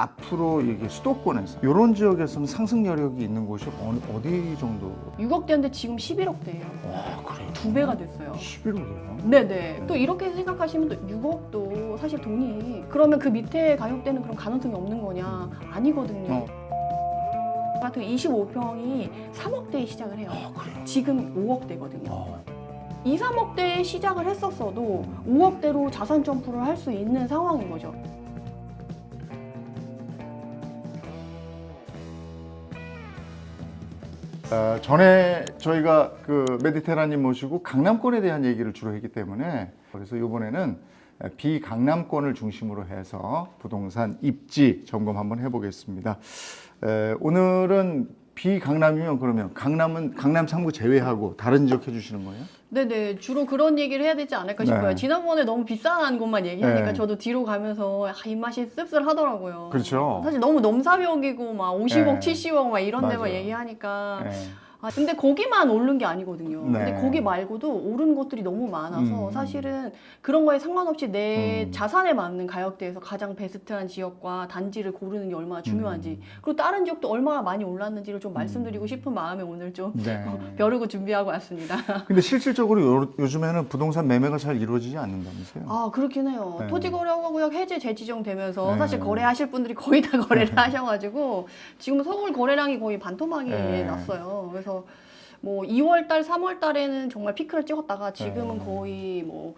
앞으로 이게 수도권에서 이런 지역에서는 상승 여력이 있는 곳이 어디 정도? 6억대인데 지금 11억대예요. 그래요? 2배가 됐어요. 11억이요? 네네. 또 이렇게 생각하시면 또 6억도 사실 돈이 그러면 그 밑에 가격대는 그럼 가능성이 없는 거냐? 아니거든요. 같은 25평이 3억대에 시작을 해요. 그래요? 지금 5억대거든요. 2, 3억대에 시작을 했었어도 5억대로 자산 점프를 할 수 있는 상황인 거죠. 전에 저희가 그 메디테라님 모시고 강남권에 대한 얘기를 주로 했기 때문에 그래서 이번에는 비강남권을 중심으로 해서 부동산 입지 점검 한번 해보겠습니다. 오늘은 비강남이면 그러면 강남은 강남 3구 제외하고 다른 지역 해주시는 거예요? 네네. 주로 그런 얘기를 해야 되지 않을까 싶어요. 네. 지난번에 너무 비싼 곳만 얘기하니까 네. 저도 뒤로 가면서 입맛이 씁쓸하더라고요. 그렇죠. 사실 너무 넘사벽이고 막 50억, 네. 70억 막 이런 데만 맞아요. 얘기하니까 네. 근데 거기만 오른 게 아니거든요. 네. 근데 거기 말고도 오른 곳들이 너무 많아서 사실은 그런 거에 상관없이 내 자산에 맞는 가격대에서 가장 베스트한 지역과 단지를 고르는 게 얼마나 중요한지 그리고 다른 지역도 얼마나 많이 올랐는지를 좀 말씀드리고 싶은 마음에 오늘 좀 네. 벼르고 준비하고 왔습니다. 근데 실질적으로 요즘에는 부동산 매매가 잘 이루어지지 않는다면서요? 아 그렇긴 해요. 네. 토지거래구역 해제 재지정되면서 네. 사실 거래하실 분들이 거의 다 거래를 하셔가지고 지금 서울 거래량이 거의 반토막이 네. 났어요. 그래서 뭐 2월달, 3월달에는 정말 피크를 찍었다가 지금은 네. 거의 뭐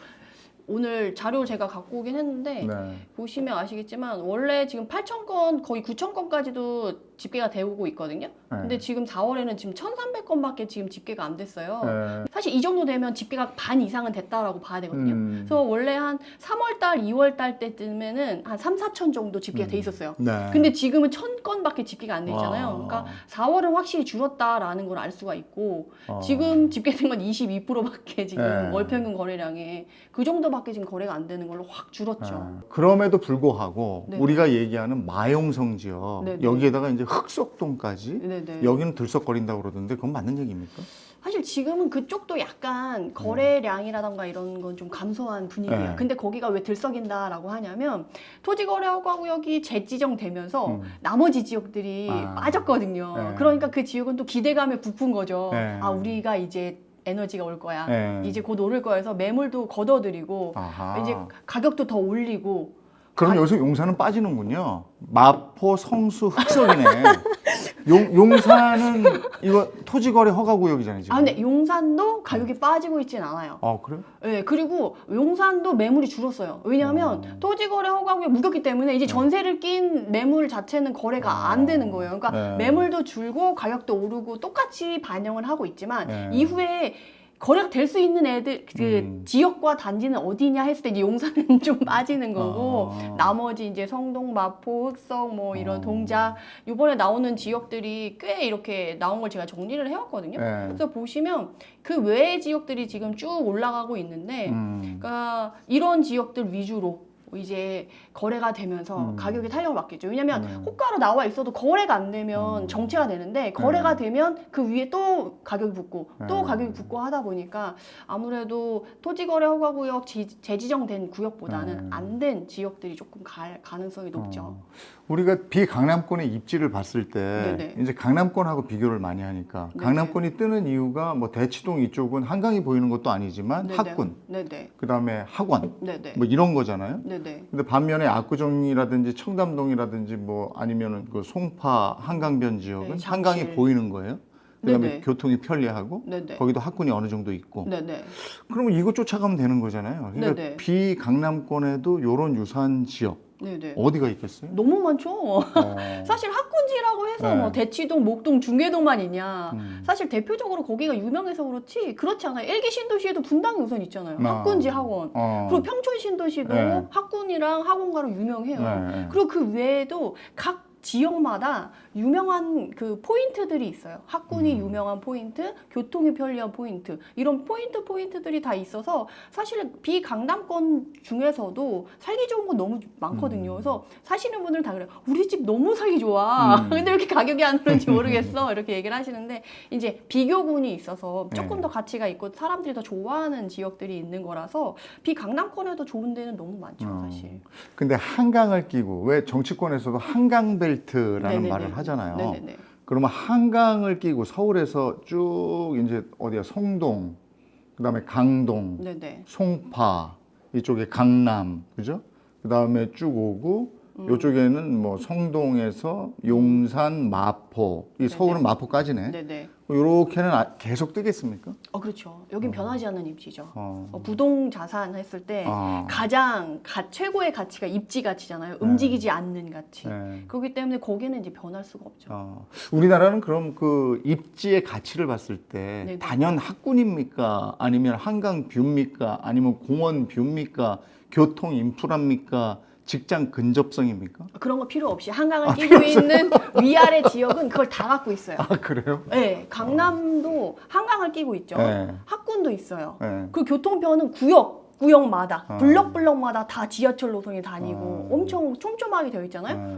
오늘 자료 제가 갖고 오긴 했는데 네. 보시면 아시겠지만 원래 지금 8,000건 거의 9,000건까지도 집계가 되고 있거든요. 근데 지금 4월에는 지금 1,300건밖에 지금 집계가 안 됐어요. 네. 사실 이 정도 되면 집계가 반 이상은 됐다라고 봐야 되거든요. 음. 그래서 원래 한 3월달, 2월달 때쯤에는 한 3, 4천 정도 집계가 돼 있었어요. 네. 근데 지금은 1,000건밖에 집계가 안 돼 있잖아요. 와. 그러니까 4월은 확실히 줄었다라는 걸 알 수가 있고 어. 지금 집계된 건 22%밖에 지금 네. 월평균 거래량에 그 정도밖에 지금 거래가 안 되는 걸로 확 줄었죠. 그럼에도 불구하고 네. 우리가 얘기하는 마용성 지역 네, 네. 여기에다가 이제 흑석동까지 네네. 여기는 들썩거린다고 그러던데 그건 맞는 얘기입니까? 사실 지금은 그쪽도 약간 거래량이라던가 이런 건 좀 감소한 분위기예요. 네. 근데 거기가 왜 들썩인다라고 하냐면 토지거래구역이 재지정되면서 나머지 지역들이 아. 빠졌거든요. 네. 그러니까 그 지역은 또 기대감에 부푼 거죠. 네. 아 우리가 이제 에너지가 올 거야. 네. 이제 곧 오를 거야 해서 매물도 걷어들이고 아하. 이제 가격도 더 올리고 그럼 여기서 용산은 빠지는군요. 마포, 성수, 흑석이네. 용산은 이거 토지거래 허가구역이잖아요 지금. 아 근데 용산도 가격이 빠지고 있진 않아요. 그래요? 네, 그리고 용산도 매물이 줄었어요. 왜냐하면 토지거래 허가구역 무겼기 때문에 이제 전세를 낀 매물 자체는 거래가 안 되는 거예요. 그러니까 네. 매물도 줄고 가격도 오르고 똑같이 반영을 하고 있지만 네. 이후에 거래가 될 수 있는 애들 그 지역과 단지는 어디냐 했을 때 이제 용산은 좀 빠지는 거고 나머지 이제 성동, 마포, 흑석 뭐 이런 동작 이번에 나오는 지역들이 꽤 이렇게 나온 걸 제가 정리를 해왔거든요. 네. 그래서 보시면 그 외의 지역들이 지금 쭉 올라가고 있는데 그러니까 이런 지역들 위주로 이제 거래가 되면서 가격이 탄력을 받겠죠. 왜냐면 호가로 나와 있어도 거래가 안 되면 정체가 되는데 거래가 되면 그 위에 또 가격이 붙고 또 가격이 붙고 하다 보니까 아무래도 토지거래 허가구역 재지정된 구역보다는 안 된 지역들이 조금 가능성이 높죠. 우리가 비강남권의 입지를 봤을 때 네네. 이제 강남권하고 비교를 많이 하니까 네네. 강남권이 뜨는 이유가 뭐 대치동 이쪽은 한강이 보이는 것도 아니지만 네네. 학군, 네네. 그다음에 학원 네네. 뭐 이런 거잖아요. 네네. 근데 반면에 압구정이라든지 청담동이라든지 뭐 아니면은 그 송파 한강변 지역은 네, 잠실. 한강이 보이는 거예요. 그다음에 네네. 교통이 편리하고 네네. 거기도 학군이 어느 정도 있고. 네네. 그러면 이거 쫓아가면 되는 거잖아요. 그러니까 네네. 비강남권에도 이런 유사한 지역 네네. 어디가 있겠어요? 너무 많죠. 사실 학군지라고 해서 네. 뭐 대치동, 목동, 중계동만 있냐. 사실 대표적으로 거기가 유명해서 그렇지 않아요. 일기 신도시에도 분당이 우선 있잖아요. 학군지 학원. 그리고 평촌 신도시도 네. 학군이랑 학원가로 유명해요. 네. 그리고 그 외에도 각 지역마다 유명한 그 포인트들이 있어요. 학군이 유명한 포인트, 교통이 편리한 포인트, 이런 포인트들이 다 있어서 사실 비강남권 중에서도 살기 좋은 건 너무 많거든요. 그래서 사시는 분들은 다 그래요. 우리 집 너무 살기 좋아. 근데 왜 이렇게 가격이 안 오르는지 모르겠어. 이렇게 얘기를 하시는데 이제 비교군이 있어서 조금 더 가치가 있고 사람들이 더 좋아하는 지역들이 있는 거라서 비강남권에도 좋은 데는 너무 많죠, 사실. 근데 한강을 끼고 왜 정치권에서도 한강벨트라는 네네네. 말을 하잖아요. 네네네. 그러면 한강을 끼고 서울에서 쭉 이제 어디야 성동, 그다음에 강동, 네네. 송파 이쪽에 강남, 그죠? 그다음에 쭉 오고 이쪽에는 뭐 성동에서 용산, 마포, 이 서울은 마포까지네. 네네. 이렇게는 계속 뜨겠습니까? 그렇죠. 여긴 변하지 않는 입지죠. 어. 부동 자산 했을 때 가장 최고의 가치가 입지 가치잖아요. 움직이지 않는 가치. 네. 그렇기 때문에 거기는 이제 변할 수가 없죠. 우리나라는 그럼 그 입지의 가치를 봤을 때 네네. 단연 학군입니까? 아니면 한강 뷰입니까? 아니면 공원 뷰입니까? 교통 인프라입니까? 직장 근접성입니까? 그런 거 필요 없이 한강을 끼고 있는 위아래 지역은 그걸 다 갖고 있어요. 아 그래요? 네, 강남도 한강을 끼고 있죠. 네. 학군도 있어요. 네. 그 교통편은 구역마다 블럭마다 다 지하철 노선이 다니고 엄청 촘촘하게 되어 있잖아요. 네.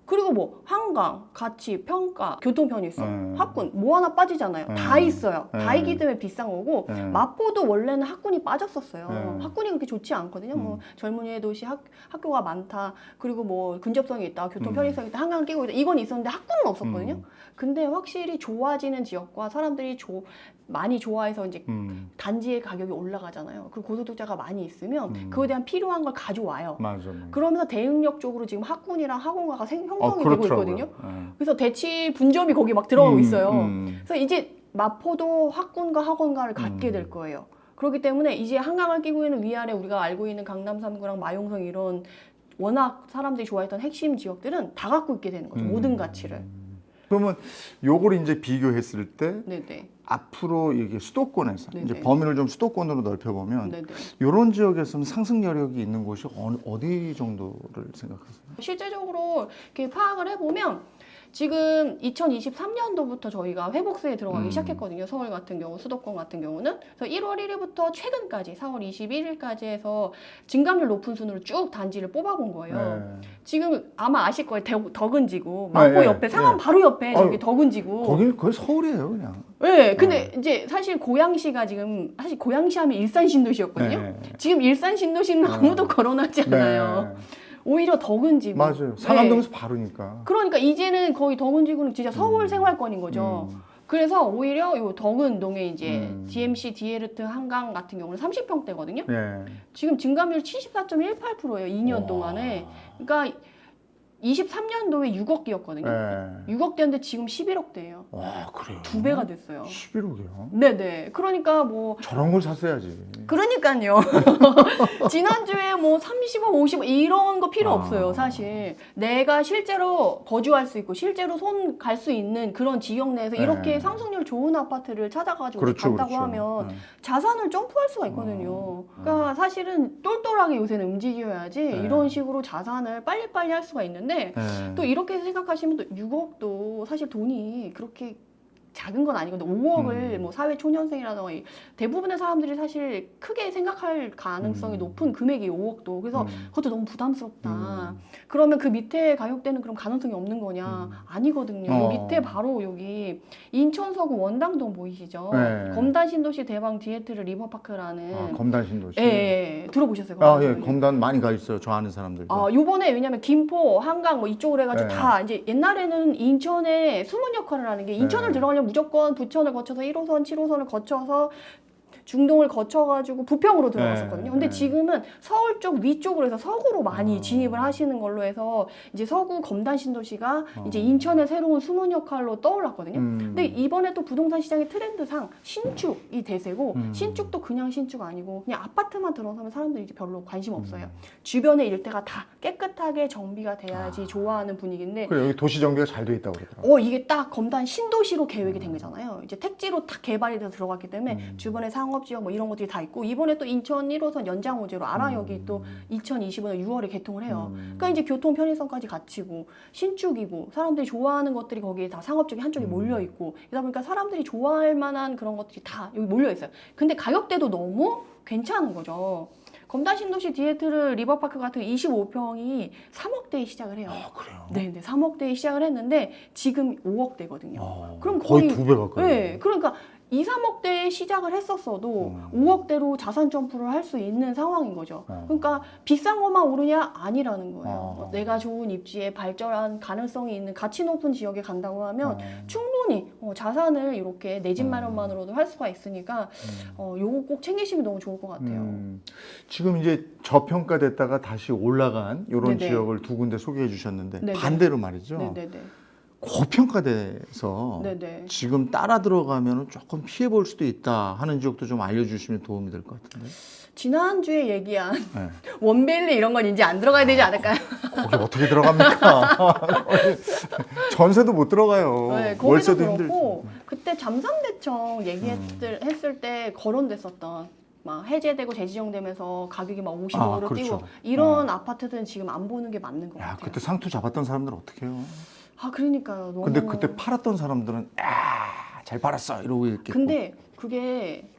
그리고 뭐 한강, 가치, 평가, 교통편이 있어. 학군 뭐 하나 빠지잖아요. 다 있어요. 다 있기 때문에 비싼 거고 마포도 원래는 학군이 빠졌었어요. 학군이 그렇게 좋지 않거든요. 뭐 젊은이의 도시 학교가 많다. 그리고 뭐 근접성이 있다. 교통 편의성이 있다. 한강 끼고 있다. 이건 있었는데 학군은 없었거든요. 근데 확실히 좋아지는 지역과 사람들이 많이 좋아해서 이제 단지의 가격이 올라가잖아요. 그리고 고소득자가 많이 있으면 그거에 대한 필요한 걸 가져와요. 맞아. 그러면서 대응력적으로 지금 학군이랑 학원가가 형성이 되고 그렇더라고요. 있거든요. 그래서 대치 분점이 거기 막 들어가고 있어요. 음. 그래서 이제 마포도 학군과 학원가를 갖게 될 거예요. 그렇기 때문에 이제 한강을 끼고 있는 위아래 우리가 알고 있는 강남 3구랑 마용성 이런 워낙 사람들이 좋아했던 핵심 지역들은 다 갖고 있게 되는 거죠. 모든 가치를. 그러면 요걸 이제 비교했을 때 네네. 앞으로 이게 수도권에서 네네. 이제 범위를 좀 수도권으로 넓혀보면 네네. 이런 지역에서는 상승 여력이 있는 곳이 어디 정도를 생각하세요? 실제적으로 이렇게 파악을 해보면 지금 2023년도부터 저희가 회복세에 들어가기 시작했거든요. 서울 같은 경우, 수도권 같은 경우는. 그래서 1월 1일부터 최근까지 4월 21일까지 해서 증감률 높은 순으로 쭉 단지를 뽑아본 거예요. 지금 아마 아실 거예요. 덕은지구, 마포 옆에, 상암 바로 옆에 저기 덕은지구. 거기 서울이에요, 그냥. 네, 근데 이제 사실 고양시가 지금 사실 고양시 하면 일산 신도시였거든요. 지금 일산 신도시는 아무도 거론하지 않아요. 오히려 덕은지구. 맞아요. 상암동에서 바로니까. 그러니까 이제는 거의 덕은지구는 진짜 서울 생활권인 거죠. 그래서 오히려 요 덕은동에 이제 DMC, 디에르트, 한강 같은 경우는 30평대거든요. 지금 증감률 74.18%예요. 2년 동안에. 그러니까 23년도에 6억대였거든요. 6억대인데 지금 11억대예요. 와, 그래요? 2배가 됐어요. 11억이요? 네네. 그러니까 뭐 저런 걸 샀어야지. 그러니까요. 지난주에 뭐 30억, 50억 이런 거 필요 없어요, 사실. 내가 실제로 거주할 수 있고 실제로 손 갈 수 있는 그런 지역 내에서 이렇게 상승률 좋은 아파트를 찾아가지고 간다고 하면 자산을 점프할 수가 있거든요. 그러니까 사실은 똘똘하게 요새는 움직여야지 이런 식으로 자산을 빨리빨리 할 수가 있는데 또 이렇게 생각하시면 또 6억도 사실 돈이 그렇게 작은 건 아니거든요. 5억을 뭐 사회 초년생이라던가 대부분의 사람들이 사실 크게 생각할 가능성이 높은 금액이 5억도. 그래서 그것도 너무 부담스럽다. 그러면 그 밑에 가격대는 그럼 가능성이 없는 거냐? 아니거든요. 요 밑에 바로 여기 인천 서구 원당동 보이시죠? 검단 신도시 대방 디에트르 리버파크라는 검단 신도시. 예, 들어보셨어요? 예, 검단 많이 가 있어요. 저 아는 사람들도. 요번에 왜냐면 김포, 한강 뭐 이쪽으로 해가지고 다 이제 옛날에는 인천의 숨은 역할을 하는 게 인천을 들어가려면 무조건 부천을 거쳐서 1호선, 7호선을 거쳐서 중동을 거쳐가지고 부평으로 들어갔었거든요. 근데 지금은 서울 쪽 위쪽으로 해서 서구로 많이 진입을 하시는 걸로 해서 이제 서구 검단 신도시가 이제 인천의 새로운 숨은 역할로 떠올랐거든요. 근데 이번에 또 부동산 시장의 트렌드상 신축이 대세고 신축도 그냥 신축 아니고 그냥 아파트만 들어서면 사람들이 이제 별로 관심 없어요. 주변의 일대가 다 깨끗하게 정비가 돼야지 좋아하는 분위기인데 그래, 여기 도시 정비가 잘 돼 있다고 그러더라고요. 이게 딱 검단 신도시로 계획이 된 거잖아요. 이제 택지로 딱 개발이 돼서 들어갔기 때문에 주변의 상업 상업지역 뭐 이런 것들이 다 있고 이번에 또 인천 1호선 연장호재로 아라역이 또 2025년 6월에 개통을 해요. 그러니까 이제 교통 편의성까지 갖추고 신축이고 사람들이 좋아하는 것들이 거기에 다 상업적인 한쪽에 몰려 있고 이러다 보니까 사람들이 좋아할 만한 그런 것들이 다 여기 몰려 있어요. 근데 가격대도 너무 괜찮은 거죠. 검단 신도시 디에트르 리버파크 같은 25평이 3억대에 시작을 해요. 아, 그래요? 네, 3억대에 시작을 했는데 지금 5억대거든요. 그럼 거의 2배 가까이. 네, 그러니까 2, 3억대에 시작을 했었어도 5억대로 자산 점프를 할 수 있는 상황인 거죠. 그러니까 비싼 것만 오르냐? 아니라는 거예요. 내가 좋은 입지에 발전한 가능성이 있는 가치 높은 지역에 간다고 하면 충분히 자산을 이렇게 내 집 마련만으로도 할 수가 있으니까 요거 꼭 챙기시면 너무 좋을 것 같아요. 지금 이제 저평가됐다가 다시 올라간 이런 네네. 지역을 두 군데 소개해 주셨는데 네네. 반대로 말이죠. 네네네. 고평가돼서 네네. 지금 따라 들어가면 조금 피해 볼 수도 있다 하는 지역도 좀 알려주시면 도움이 될 것 같은데. 지난주에 얘기한 네. 원베일리 이런 건 이제 안 들어가야 되지 않을까요? 거기 어떻게 들어갑니까? 전세도 못 들어가요. 네, 거기도 월세도 그렇고 힘들죠. 그때 잠삼대청 얘기했을 때 거론됐었던 막 해제되고 재지정되면서 가격이 막 50억으로 그렇죠. 뛰고 이런 아파트들은 지금 안 보는 게 맞는 것 야, 같아요. 그때 상투 잡았던 사람들은 어떻게 해요? 아 그러니까요. 너무. 근데 그때 팔았던 사람들은 잘 팔았어 이러고 있겠고. 근데 그게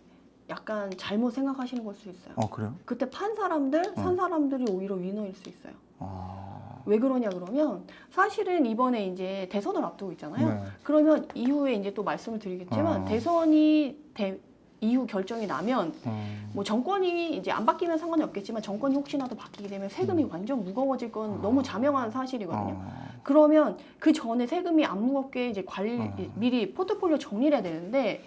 약간 잘못 생각하시는 걸 수 있어요. 그래요? 그때 판 사람들, 산 사람들이 오히려 위너일 수 있어요. 아, 왜 그러냐 그러면 사실은 이번에 이제 대선을 앞두고 있잖아요. 네. 그러면 이후에 이제 또 말씀을 드리겠지만 대선이 이후 결정이 나면 뭐 정권이 이제 안 바뀌면 상관이 없겠지만 정권이 혹시나도 바뀌게 되면 세금이 완전 무거워질 건 너무 자명한 사실이거든요. 그러면 그 전에 세금이 안 무겁게 이제 미리 포트폴리오 정리를 해야 되는데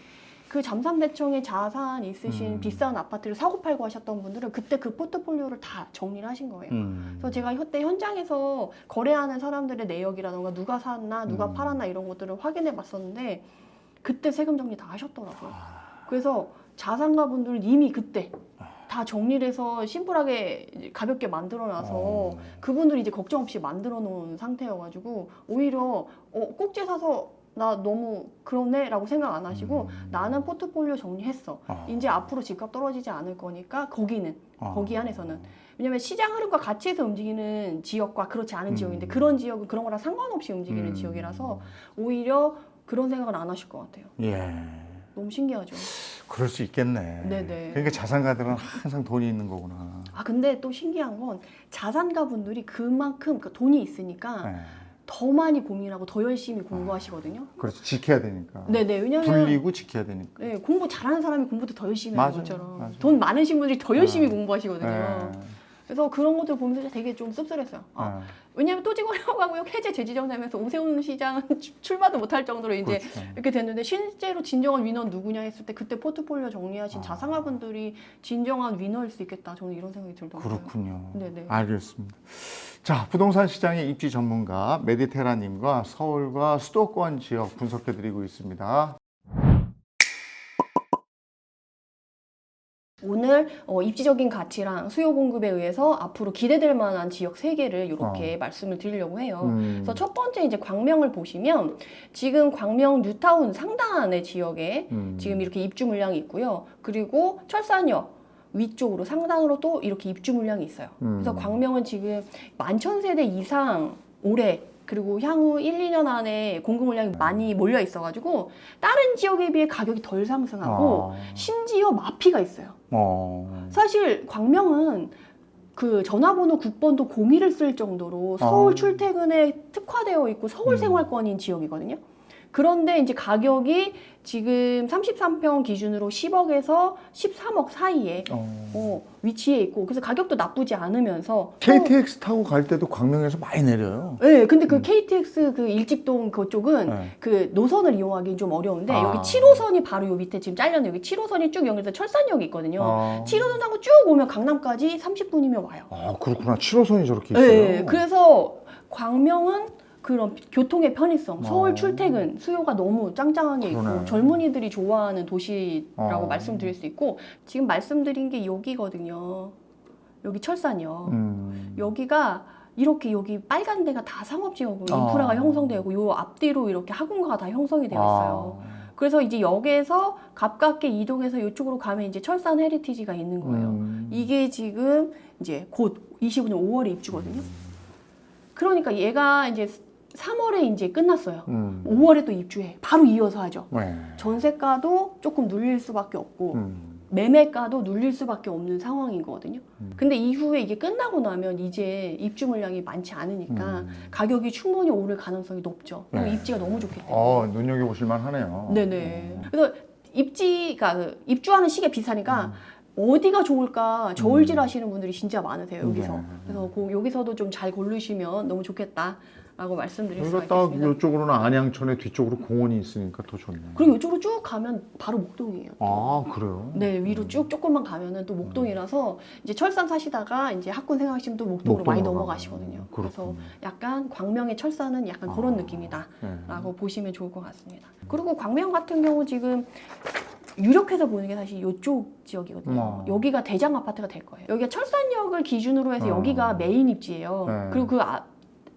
그 잠삼대청에 자산 있으신 비싼 아파트를 사고 팔고 하셨던 분들은 그때 그 포트폴리오를 다 정리를 하신 거예요. 그래서 제가 그때 현장에서 거래하는 사람들의 내역이라던가 누가 샀나 누가 팔았나 이런 것들을 확인해 봤었는데 그때 세금 정리 다 하셨더라고요. 그래서 자산가 분들은 이미 그때 다 정리를 해서 심플하게 가볍게 만들어놔서 그분들이 이제 걱정 없이 만들어 놓은 상태여가지고 오히려 꼭지 사서 나 너무 그러네 라고 생각 안 하시고 나는 포트폴리오 정리했어. 이제 앞으로 집값 떨어지지 않을 거니까 거기 안에서는 왜냐면 시장 흐름과 같이 해서 움직이는 지역과 그렇지 않은 지역인데 그런 지역은 그런 거랑 상관없이 움직이는 지역이라서 오히려 그런 생각을 안 하실 것 같아요. 예. 너무 신기하죠. 그럴 수 있겠네. 네네. 그러니까 자산가들은 항상 돈이 있는 거구나. 아 근데 또 신기한 건 자산가 분들이 그만큼 돈이 있으니까 네. 더 많이 고민하고 더 열심히 공부하시거든요. 그렇죠. 지켜야 되니까. 네네. 왜냐면 불리고 지켜야 되니까. 네, 공부 잘하는 사람이 공부도 더 열심히 하는 맞아요. 것처럼 맞아요. 돈 많으신 분들이 더 열심히 공부하시거든요. 네. 그래서 그런 것들 보면서 되게 좀 씁쓸했어요. 왜냐하면 토지건설하고요 해제 재지정되면서 오세훈 시장은 출마도 못할 정도로 이제 그렇죠. 이렇게 됐는데 실제로 진정한 위너는 누구냐 했을 때 그때 포트폴리오 정리하신 자산가분들이 진정한 위너일 수 있겠다. 저는 이런 생각이 들더라고요. 그렇군요. 네네. 알겠습니다. 자, 부동산 시장의 입지 전문가 메디테라님과 서울과 수도권 지역 분석해드리고 있습니다. 오늘 입지적인 가치랑 수요 공급에 의해서 앞으로 기대될 만한 지역 3개를 이렇게 말씀을 드리려고 해요. 그래서 첫 번째 이제 광명을 보시면 지금 광명 뉴타운 상단의 지역에 지금 이렇게 입주 물량이 있고요. 그리고 철산역 위쪽으로 상단으로 또 이렇게 입주 물량이 있어요. 그래서 광명은 지금 11,000세대 이상 올해 그리고 향후 1, 2년 안에 공급 물량이 많이 몰려 있어가지고 다른 지역에 비해 가격이 덜 상승하고 심지어 마피가 있어요. 사실 광명은 그 전화번호 국번도 01을 쓸 정도로 서울 출퇴근에 특화되어 있고 서울 생활권인 지역이거든요. 그런데 이제 가격이 지금 33평 기준으로 10억에서 13억 사이에 위치해 있고 그래서 가격도 나쁘지 않으면서 KTX 타고 갈 때도 광명에서 많이 내려요. 네, 근데 그 KTX 그 일직동 그쪽은 그 노선을 이용하기 좀 어려운데 여기 7호선이 바로 요 밑에 지금 잘렸네요. 여기 7호선이 쭉 연결돼서 철산역이 있거든요. 7호선 타고 쭉 오면 강남까지 30분이면 와요. 그렇구나. 7호선이 저렇게 있어요. 네, 그래서 광명은 그런 교통의 편의성, 서울 출퇴근 수요가 너무 짱짱하게 있고 그러네. 젊은이들이 좋아하는 도시라고 말씀드릴 수 있고 지금 말씀드린 게 여기거든요. 여기 철산역. 여기가 이렇게 여기 빨간 데가 다 상업지역으로 인프라가 형성되고 요 앞뒤로 이렇게 학원가가 다 형성이 되어 있어요. 그래서 이제 역에서 가깝게 이동해서 이쪽으로 가면 이제 철산 헤리티지가 있는 거예요. 이게 지금 이제 곧 25년 5월에 입주거든요. 그러니까 얘가 이제 3월에 이제 끝났어요. 5월에 또 입주해. 바로 이어서 하죠. 네. 전세가도 조금 눌릴 수밖에 없고 매매가도 눌릴 수밖에 없는 상황인 거거든요. 근데 이후에 이게 끝나고 나면 이제 입주 물량이 많지 않으니까 가격이 충분히 오를 가능성이 높죠. 그리고 네. 입지가 너무 좋기 때문에. 눈여겨보실 만하네요. 네네. 그래서 입지가 입주하는 시기에 비슷하니까 어디가 좋을까 저울질 하시는 분들이 진짜 많으세요, 여기서. 그래서 여기서도 좀 잘 고르시면 너무 좋겠다라고 말씀드릴 수가 그러니까 딱 있겠습니다. 이쪽으로는 안양천에 뒤쪽으로 공원이 있으니까 더 좋네. 그리고 이쪽으로 쭉 가면 바로 목동이에요. 아, 그래요? 네, 위로 쭉 조금만 가면은 또 목동이라서 이제 철산 사시다가 이제 학군 생각하시면 또 목동으로 많이 목동으로 넘어가시거든요. 그렇군요. 그래서 약간 광명의 철산은 약간 그런 느낌이다라고 네. 보시면 좋을 것 같습니다. 그리고 광명 같은 경우 지금 유력해서 보는 게 사실 이쪽 지역이거든요. 여기가 대장 아파트가 될 거예요. 여기가 철산역을 기준으로 해서 여기가 메인 입지예요. 네. 그리고 그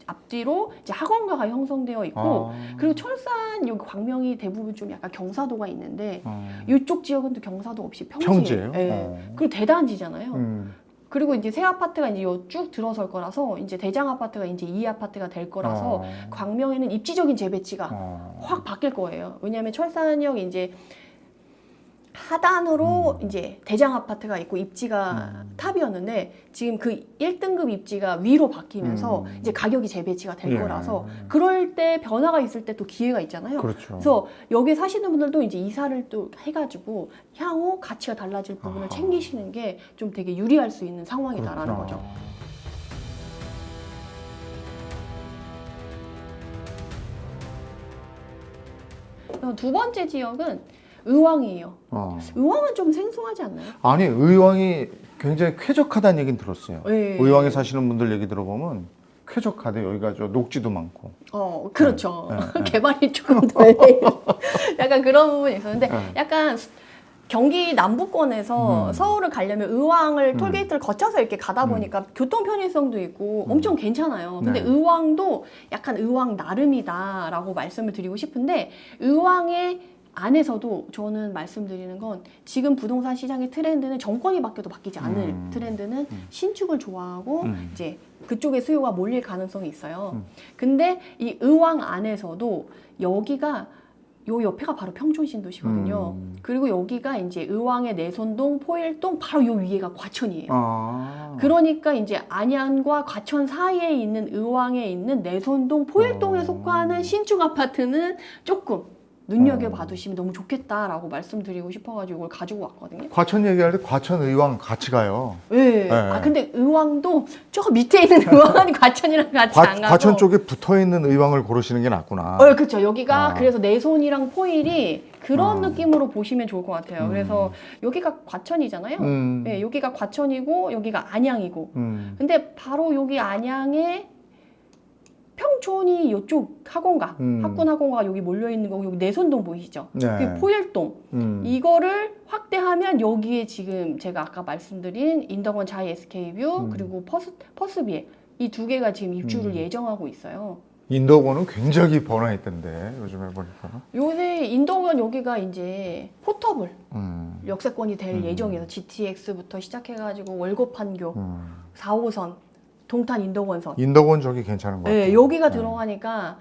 앞뒤로 이제 학원가가 형성되어 있고 그리고 철산 여기 광명이 대부분 좀 약간 경사도가 있는데 이쪽 지역은 또 경사도 없이 평지예요. 평지예요? 네. 그리고 대단지잖아요. 그리고 이제 새 아파트가 이제 쭉 들어설 거라서 이제 대장 아파트가 이제 이 아파트가 될 거라서 광명에는 입지적인 재배치가 확 바뀔 거예요. 왜냐하면 철산역 이제 하단으로 이제 대장 아파트가 있고 입지가 탑이었는데 지금 그 1등급 입지가 위로 바뀌면서 이제 가격이 재배치가 될 거라서 그럴 때 변화가 있을 때 또 기회가 있잖아요. 그렇죠. 그래서 여기 사시는 분들도 이제 이사를 또 해가지고 향후 가치가 달라질 부분을 챙기시는 게 좀 되게 유리할 수 있는 상황이다라는 거죠. 두 번째 지역은 의왕이에요. 의왕은 좀 생소하지 않나요? 아니, 의왕이 굉장히 쾌적하다는 얘기는 들었어요. 네. 의왕에 사시는 분들 얘기 들어보면 쾌적하대. 여기가 저 녹지도 많고. 그렇죠. 네. 개발이 조금 덜 돼요. 약간 그런 부분이 있었는데 약간 경기 남부권에서 서울을 가려면 의왕을 톨게이트를 거쳐서 이렇게 가다 보니까 교통 편의성도 있고 엄청 괜찮아요. 근데 네. 의왕도 약간 의왕 나름이다라고 말씀을 드리고 싶은데 의왕의 안에서도 저는 말씀드리는 건 지금 부동산 시장의 트렌드는 정권이 바뀌어도 바뀌지 않을 트렌드는 신축을 좋아하고 이제 그쪽에 수요가 몰릴 가능성이 있어요. 근데 이 의왕 안에서도 여기가 요 옆에가 바로 평촌신도시거든요. 그리고 여기가 이제 의왕의 내선동, 포일동 바로 요 위에가 과천이에요. 그러니까 이제 안양과 과천 사이에 있는 의왕에 있는 내선동, 포일동에 속하는 신축 아파트는 조금 눈여겨봐두시면 너무 좋겠다라고 말씀드리고 싶어가지고 이걸 가지고 왔거든요. 과천 얘기할 때 과천 의왕 같이 가요. 네. 근데 의왕도 저 밑에 있는 의왕은 과천이랑 같이 안 가고. 과천 쪽에 붙어 있는 의왕을 고르시는 게 낫구나. 그렇죠. 여기가 그래서 내손이랑 포일이 그런 느낌으로 보시면 좋을 것 같아요. 그래서 여기가 과천이잖아요. 네, 여기가 과천이고 여기가 안양이고. 근데 바로 여기 안양에 평촌이 이쪽 학원가, 학군 학원가가 여기 몰려있는 거고 여기 내선동 보이시죠? 네. 그게 포일동. 이거를 확대하면 여기에 지금 제가 아까 말씀드린 인덕원 자이 SK뷰 그리고 퍼스비에 이 두 개가 지금 입주를 예정하고 있어요. 인덕원은 굉장히 번화했던데 요즘에 보니까. 요새 인덕원 여기가 이제 포터블 역세권이 될 예정이에요. GTX부터 시작해가지고 월곡판교, 4호선, 동탄 인덕원선. 인덕원 저기 괜찮은 것 같아요. 네, 여기가 들어가니까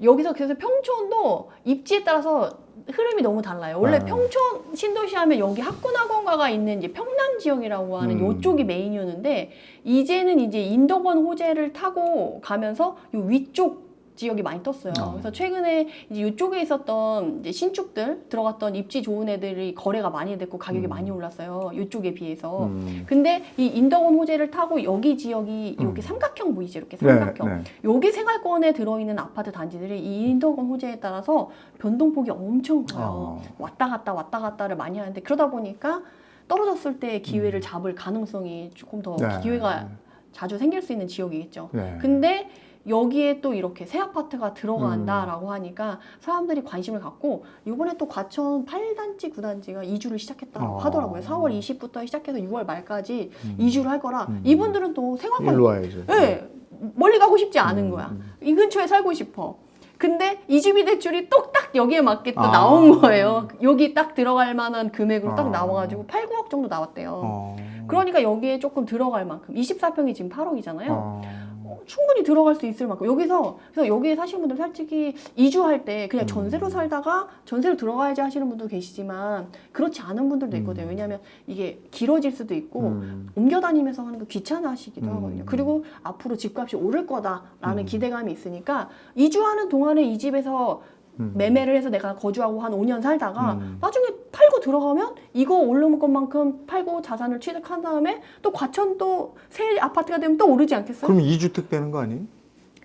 여기서 그래서 평촌도 입지에 따라서 흐름이 너무 달라요. 원래 평촌 신도시 하면 여기 학군학원가가 있는 이제 평남 지역이라고 하는 이쪽이 메인이었는데 이제는 이제 인덕원 호재를 타고 가면서 이 위쪽 지역이 많이 떴어요. 그래서 최근에 이제 이쪽에 있었던 이제 신축들 들어갔던 입지 좋은 애들이 거래가 많이 됐고 가격이 많이 올랐어요. 이쪽에 비해서. 근데 이 인덕원 호재를 타고 여기 지역이 이렇게 삼각형 보이죠? 이렇게 삼각형. 네. 여기 생활권에 들어있는 아파트 단지들이 이 인덕원 호재에 따라서 변동폭이 엄청 커요. 왔다 갔다를 많이 하는데 그러다 보니까 떨어졌을 때 기회를 잡을 가능성이 조금 더 기회가 자주 생길 수 있는 지역이겠죠. 근데 여기에 또 이렇게 새 아파트가 들어간다라고 하니까 사람들이 관심을 갖고 이번에 또 과천 8단지, 9단지가 이주를 시작했다고 하더라고요. 4월 20부터 시작해서 6월 말까지 이주를 할 거라 이분들은 또 생활권 일로 와야지. 네, 멀리 가고 싶지 않은 거야. 이 근처에 살고 싶어. 근데 이주비 대출이 똑딱 여기에 맞게 또 나온 거예요. 여기 딱 들어갈 만한 금액으로 딱 나와가지고 8, 9억 정도 나왔대요. 그러니까 여기에 조금 들어갈 만큼 24평이 지금 8억이잖아요. 충분히 들어갈 수 있을 만큼 그래서 여기에 사시는 분들 솔직히 이주할 때 그냥 전세로 살다가 전세로 들어가야지 하시는 분도 계시지만 그렇지 않은 분들도 있거든요. 왜냐하면 이게 길어질 수도 있고 옮겨 다니면서 하는 거 귀찮아하시기도 하거든요. 그리고 앞으로 집값이 오를 거다라는 기대감이 있으니까 이주하는 동안에 이 집에서 매매를 해서 내가 거주하고 한 5년 살다가 나중에 팔고 들어가면 이거 오르는 것만큼 팔고 자산을 취득한 다음에 또 과천 또 새 아파트가 되면 또 오르지 않겠어요? 그럼 2주택 되는 거 아니에요?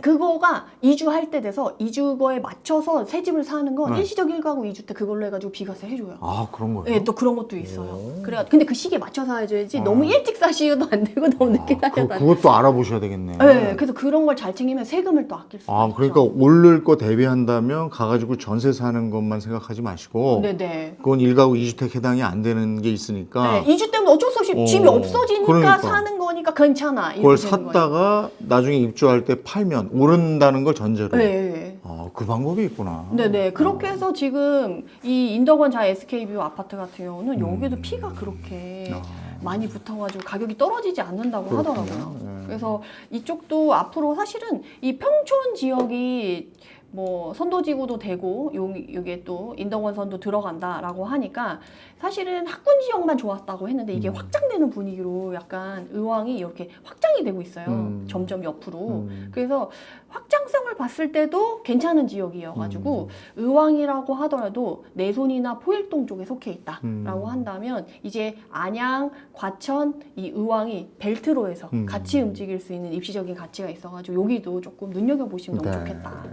그거가 이주할 때 돼서 이주거에 맞춰서 새 집을 사는 건 일시적 1가구 2주택 그걸로 해가지고 비과세 해줘요. 아, 그런 거예요? 네, 또 그런 것도 있어요. 그래, 근데 그 시기에 맞춰서 해줘야지 너무 일찍 사시도 안 되고 너무 늦게 사셔도 안 되고. 그것도 알아보셔야 되겠네. 네, 그래서 그런 걸 잘 챙기면 세금을 또 아낄 수 있죠. 그러니까 오를 거 대비한다면 가가지고 전세 사는 것만 생각하지 마시고 네네. 그건 1가구 2주택 해당이 안 되는 게 있으니까 네, 이주 때문에 어쩔 수 없이 집이 없어지니까 그러니까. 사는 거니까 괜찮아. 그걸 이렇게 되는 거예요. 샀다가 나중에 입주할 때 팔면 오른다는 걸 전제로. 네. 그 방법이 있구나. 네네. 그렇게 해서 지금 이 인덕원 자 SK뷰 아파트 같은 경우는 여기도 피가 그렇게 많이 붙어가지고 가격이 떨어지지 않는다고 그렇구나. 하더라고요. 네. 그래서 이쪽도 앞으로 사실은 이 평촌 지역이 뭐 선도지구도 되고 여기에 또 인덕원선도 들어간다라고 하니까 사실은 학군 지역만 좋았다고 했는데 이게 확장되는 분위기로 약간 의왕이 이렇게 확장이 되고 있어요. 점점 옆으로. 그래서 확장성을 봤을 때도 괜찮은 지역이어가지고 의왕이라고 하더라도 내손이나 포일동 쪽에 속해 있다라고 한다면 이제 안양, 과천, 이 의왕이 벨트로에서 같이 움직일 수 있는 입시적인 가치가 있어가지고 여기도 조금 눈여겨보시면 너무 좋겠다.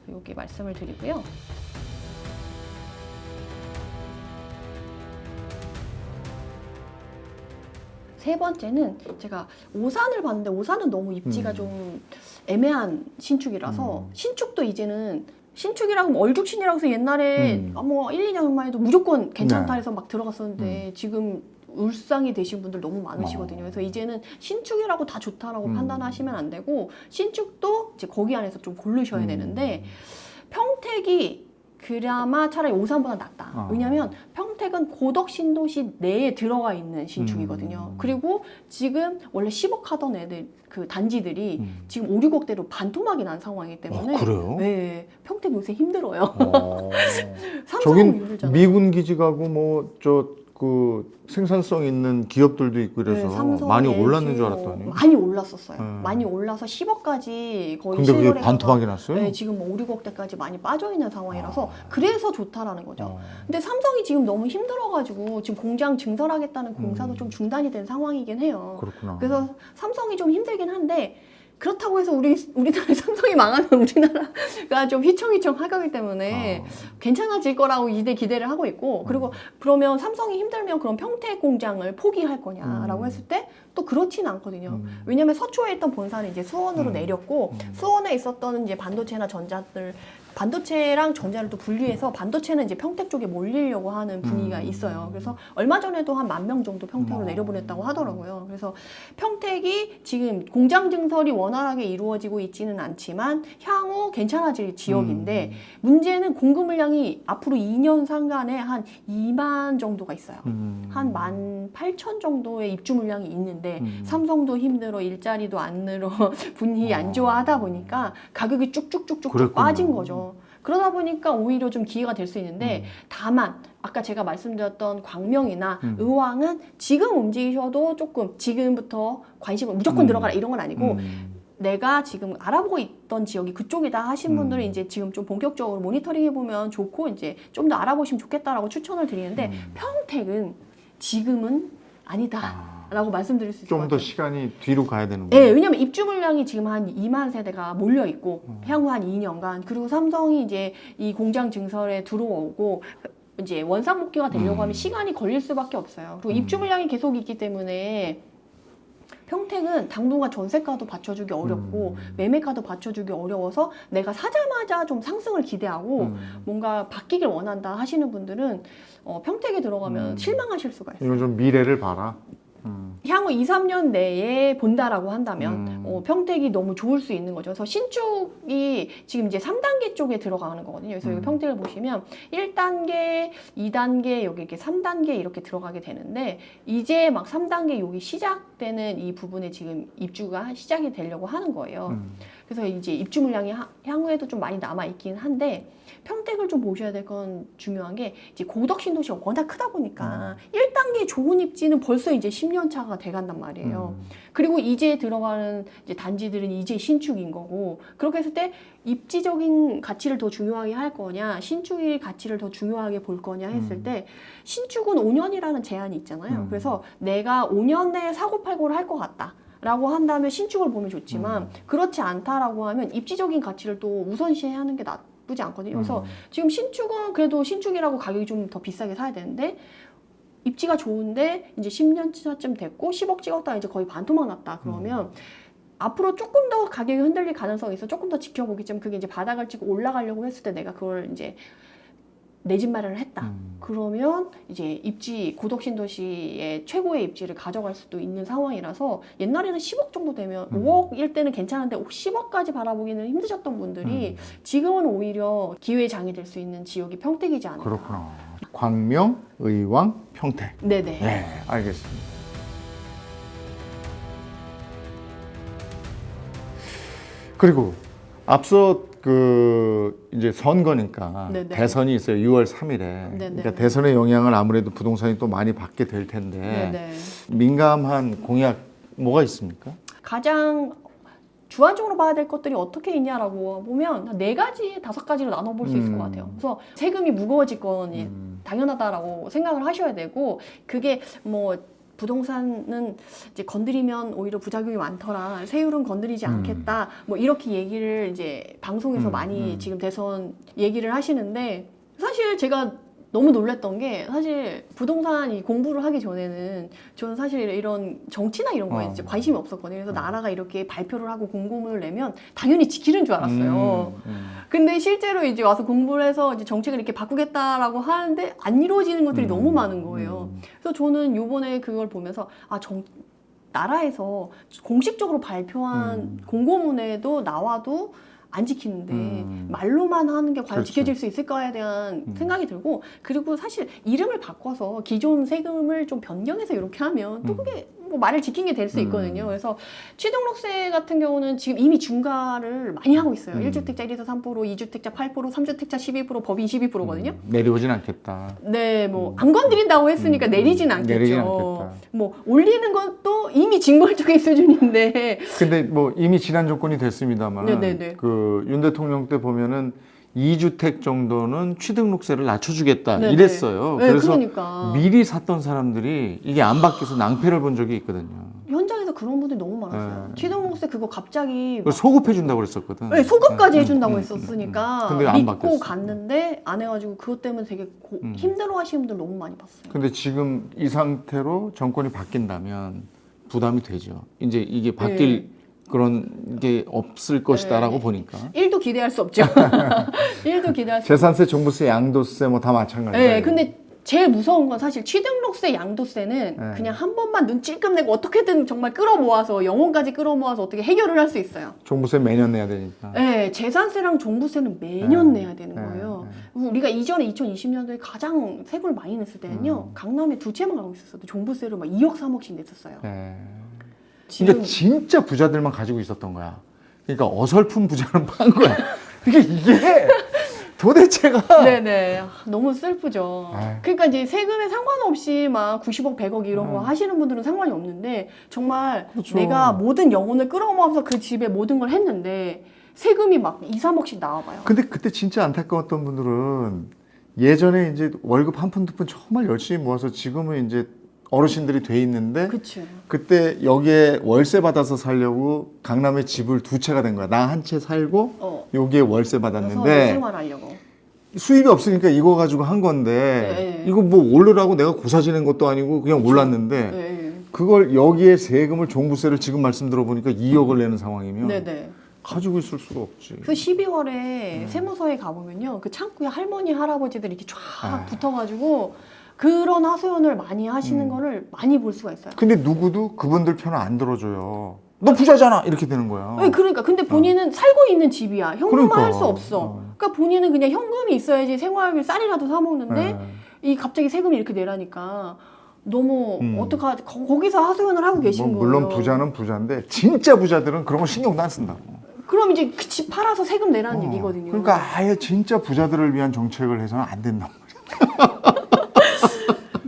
이렇게 말씀을 드리고요. 세 번째는 제가 오산을 봤는데 오산은 너무 입지가 좀 애매한 신축이라서 신축도 이제는 신축이라고 하면 얼죽신이라고 해서 옛날에 뭐 1, 2년만 해도 무조건 괜찮다 해서 막 들어갔었는데 지금 울상이 되신 분들 너무 많으시거든요. 그래서 이제는 신축이라고 다 좋다라고 판단하시면 안 되고 신축도 이제 거기 안에서 좀 고르셔야 되는데 평택이 그나마 차라리 오산보다 낫다. 왜냐하면 평택은 고덕 신도시 내에 들어가 있는 신축이거든요. 그리고 지금 원래 10억 하던 애들 그 단지들이 지금 5, 6억대로 반토막이 난 상황이기 때문에 그래요? 네, 평택 요새 힘들어요. 삼성은 저긴 힘들잖아요. 미군 기지 가고 뭐 그 생산성 있는 기업들도 있고 그래서 삼성, 많이 LG 올랐는 줄 알았더니. 많이 올랐었어요. 많이 올라서 10억까지 거의 근데 그게 실거래가가 반토막이 났어요? 네, 지금 뭐 5, 6억대까지 많이 빠져 있는 상황이라서 그래서 좋다라는 거죠. 근데 삼성이 지금 너무 힘들어가지고 지금 공장 증설하겠다는 공사도 좀 중단이 된 상황이긴 해요. 그렇구나. 그래서 삼성이 좀 힘들긴 한데 그렇다고 해서 우리나라에 삼성이 망하면 우리나라가 좀 휘청휘청하기 때문에 괜찮아질 거라고 기대를 하고 있고 그리고 그러면 삼성이 힘들면 그럼 평택 공장을 포기할 거냐라고 했을 때 또 그렇지는 않거든요. 왜냐하면 서초에 있던 본사는 이제 수원으로 내렸고 수원에 있었던 이제 반도체나 전자들 반도체랑 전자를 또 분리해서 반도체는 이제 평택 쪽에 몰리려고 하는 분위기가 있어요. 그래서 얼마 전에도 한 10,000명 정도 평택으로 내려보냈다고 하더라고요. 그래서 평택이 지금 공장 증설이 원활하게 이루어지고 있지는 않지만 향후 괜찮아질 지역인데 문제는 공급 물량이 앞으로 2년 상간에 한 2만 정도가 있어요. 한 18,000 정도의 입주 물량이 있는데 삼성도 힘들어 일자리도 안 늘어 분위기 안 좋아하다 보니까 가격이 쭉쭉쭉쭉 그랬구나. 빠진 거죠. 그러다 보니까 오히려 좀 기회가 될 수 있는데 다만 아까 제가 말씀드렸던 광명이나 의왕은 지금 움직이셔도 조금 지금부터 관심을 무조건 들어가라 이런 건 아니고 내가 지금 알아보고 있던 지역이 그쪽이다 하신 분들은 이제 지금 좀 본격적으로 모니터링 해보면 좋고 이제 좀 더 알아보시면 좋겠다라고 추천을 드리는데 평택은 지금은 아니다. 라고 말씀드릴 수 있을 것 좀 같아요. 더 시간이 뒤로 가야 되는 거예요. 네, 왜냐면 입주 물량이 지금 한 2만 세대가 몰려 있고 향후 한 2년간 그리고 삼성이 이제 이 공장 증설에 들어오고 이제 원상 복귀가 되려고 하면 시간이 걸릴 수밖에 없어요. 그리고 입주 물량이 계속 있기 때문에 평택은 당분간 전세가도 받쳐주기 어렵고 매매가도 받쳐주기 어려워서 내가 사자마자 좀 상승을 기대하고 뭔가 바뀌길 원한다 하시는 분들은 평택에 들어가면 실망하실 수가 있어요. 이건 좀 미래를 봐라. 향후 2, 3년 내에 본다라고 한다면 평택이 너무 좋을 수 있는 거죠. 그래서 신축이 지금 이제 3단계 쪽에 들어가는 거거든요. 그래서 여기 평택을 보시면 1단계, 2단계, 여기 이렇게 3단계 이렇게 들어가게 되는데 이제 막 3단계 여기 시작되는 이 부분에 지금 입주가 시작이 되려고 하는 거예요. 그래서 이제 입주 물량이 향후에도 좀 많이 남아 있긴 한데 평택을 좀 보셔야 될 건 중요한 게 이제 고덕 신도시가 워낙 크다 보니까 1단계 좋은 입지는 벌써 이제 10년 차가 돼 간단 말이에요. 그리고 이제 들어가는 이제 단지들은 이제 신축인 거고 그렇게 했을 때 입지적인 가치를 더 중요하게 할 거냐 신축의 가치를 더 중요하게 볼 거냐 했을 때 신축은 5년이라는 제한이 있잖아요. 그래서 내가 5년 내에 사고팔고를 할 것 같다. 라고 한다면 신축을 보면 좋지만 그렇지 않다라고 하면 입지적인 가치를 또 우선시해야 하는 게 나쁘지 않거든요. 그래서 지금 신축은 그래도 신축이라고 가격이 좀 더 비싸게 사야 되는데 입지가 좋은데 이제 10년 차쯤 됐고 10억 찍었다 이제 거의 반토막 났다 그러면 앞으로 조금 더 가격이 흔들릴 가능성이 있어 조금 더 지켜보겠지만 그게 이제 바닥을 찍고 올라가려고 했을 때 내가 그걸 이제 내 집 마련을 했다. 그러면 이제 입지 고덕 신도시의 최고의 입지를 가져갈 수도 있는 상황이라서 옛날에는 10억 정도 되면 5억일 때는 괜찮은데 10억까지 바라보기는 힘드셨던 분들이 지금은 오히려 기회의 장이 될 수 있는 지역이 평택이지 않을까. 그렇구나. 광명, 의왕, 평택. 네네. 네, 알겠습니다. 그리고 앞서 그 이제 선거니까 네네. 대선이 있어요. 6월 3일에. 네네. 그러니까 대선의 영향을 아무래도 부동산이 또 많이 받게 될 텐데 네네. 민감한 공약 뭐가 있습니까? 가장 주안적으로 봐야 될 것들이 어떻게 있냐라고 보면 한 4가지, 5가지로 나눠볼 수 있을 것 같아요. 그래서 세금이 무거워질 건 당연하다라고 생각을 하셔야 되고 그게 뭐 부동산은 이제 건드리면 오히려 부작용이 많더라. 세율은 건드리지 않겠다. 뭐 이렇게 얘기를 이제 방송에서 많이 지금 대선 얘기를 하시는데 사실 제가 너무 놀랐던 게 사실 부동산 이 공부를 하기 전에는 저는 사실 이런 정치나 이런 거에 이제 관심이 없었거든요. 그래서 나라가 이렇게 발표를 하고 공고문을 내면 당연히 지키는 줄 알았어요. 근데 실제로 이제 와서 공부를 해서 이제 정책을 이렇게 바꾸겠다라고 하는데 안 이루어지는 것들이 너무 많은 거예요. 그래서 저는 요번에 그걸 보면서 나라에서 공식적으로 발표한 공고문에도 나와도 안 지키는데 말로만 하는 게 과연 그렇죠. 지켜질 수 있을까에 대한 생각이 들고 그리고 사실 이름을 바꿔서 기존 세금을 좀 변경해서 이렇게 하면 또 그게 뭐 말을 지킨 게 될 수 있거든요. 그래서 취등록세 같은 경우는 지금 이미 중과를 많이 하고 있어요. 1주택자 1에서 3%, 2주택자 8%, 3주택자 12%, 법인 12%거든요. 내려오진 않겠다. 네, 뭐 안 건드린다고 했으니까 내리진 않겠죠. 내리진 않겠다. 뭐 올리는 것도 이미 징벌적인 수준인데. 근데 뭐 이미 지난 조건이 됐습니다만 네네네. 그 윤 대통령 때 보면은 2주택 정도는 취등록세를 낮춰주겠다 네네. 이랬어요. 네, 그래서 그러니까. 미리 샀던 사람들이 이게 안 바뀌어서 낭패를 본 적이 있거든요. 현장에서 그런 분들이 너무 많았어요. 네. 취등록세 그거 갑자기 그걸 소급해준다고 그랬었거든. 네, 소급까지 해준다고 했었으니까 근데 안 믿고 바뀌었어. 갔는데 안 해가지고 그것 때문에 되게 힘들어하시는 분들 너무 많이 봤어요. 근데 지금 이 상태로 정권이 바뀐다면 부담이 되죠. 이제 이게 바뀔 그런 게 없을 것이다라고 보니까. 1도 기대할 수 없죠. 1도 기대할 수 재산세, 종부세, 양도세 뭐 다 마찬가지예요. 네, 근데 제일 무서운 건 사실 취등록세, 양도세는 네. 그냥 한 번만 눈 찔끔 내고 어떻게든 정말 끌어모아서 영혼까지 끌어모아서 어떻게 해결을 할 수 있어요. 종부세 매년 내야 되니까. 네, 재산세랑 종부세는 매년 네. 내야 되는 네. 거예요. 우리가 이전에 2020년도에 가장 세금을 많이 냈을 때는요, 강남에 두 채만 가고 있었어요. 종부세를 막 2억, 3억씩 냈었어요. 네. 지금 그러니까 진짜 부자들만 가지고 있었던 거야. 그러니까 어설픈 부자는 판 거야. 그러니까 이게 도대체가 네네. 너무 슬프죠. 아유. 그러니까 이제 세금에 상관없이 막 90억, 100억 이런 거 하시는 분들은 상관이 없는데 정말 그렇죠. 내가 모든 영혼을 끌어모아서 그 집에 모든 걸 했는데 세금이 막 2, 3억씩 나와봐요. 근데 그때 진짜 안타까웠던 분들은 예전에 이제 월급 한 푼 두 푼 정말 열심히 모아서 지금은 이제 어르신들이 돼 있는데 그쵸. 그때 여기에 월세 받아서 살려고 강남에 집을 두 채가 된 거야. 나 한 채 살고 여기에 월세 그래서 받았는데 생활하려고. 수입이 없으니까 이거 가지고 한 건데 네. 이거 뭐 오르라고 내가 고사 지낸 것도 아니고 그냥 올랐는데 네. 그걸 여기에 세금을 종부세를 지금 말씀 들어보니까 2억을 내는 상황이면 네네. 가지고 있을 수가 없지. 그 12월에 세무서에 가보면요. 그 창구에 할머니, 할아버지들이 이렇게 쫙 아. 붙어가지고 그런 하소연을 많이 하시는 거를 많이 볼 수가 있어요. 근데 누구도 그분들 편을 안 들어줘요. 너 부자잖아 이렇게 되는 거야. 네, 그러니까 근데 본인은 살고 있는 집이야. 현금화 그러니까. 할 수 없어. 그러니까 본인은 그냥 현금이 있어야지 생활비 쌀이라도 사 먹는데 네. 이 갑자기 세금이 이렇게 내라니까 너무 어떡하지? 거기서 하소연을 하고 계신 뭐 거예요. 물론 부자는 부자인데 진짜 부자들은 그런 거 신경도 안 쓴다고. 그럼 이제 그 집 팔아서 세금 내라는 얘기거든요. 그러니까 아예 진짜 부자들을 위한 정책을 해서는 안 된단 말이야.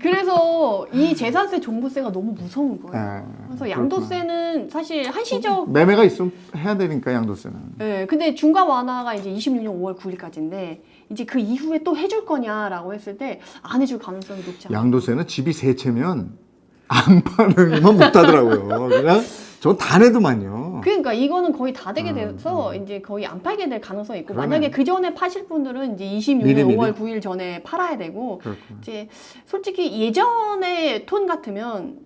그래서 이 재산세, 종부세가 너무 무서운 거예요. 네, 그래서 양도세는 사실 한시적 매매가 있으면 해야 되니까 양도세는. 네, 근데 중간 완화가 이제 26년 5월 9일까지인데 이제 그 이후에 또 해줄 거냐라고 했을 때 안 해줄 가능성이 높지 않아요. 양도세는 집이 세 채면 안 파는 건 못하더라고요. 그냥 전 다 내도만요. 그러니까 이거는 거의 다 되게 돼서 이제 거의 안 팔게 될 가능성이 있고 그러네. 만약에 그 전에 파실 분들은 이제 26년 미리. 5월 9일 전에 팔아야 되고 그렇구나. 이제 솔직히 예전의 톤 같으면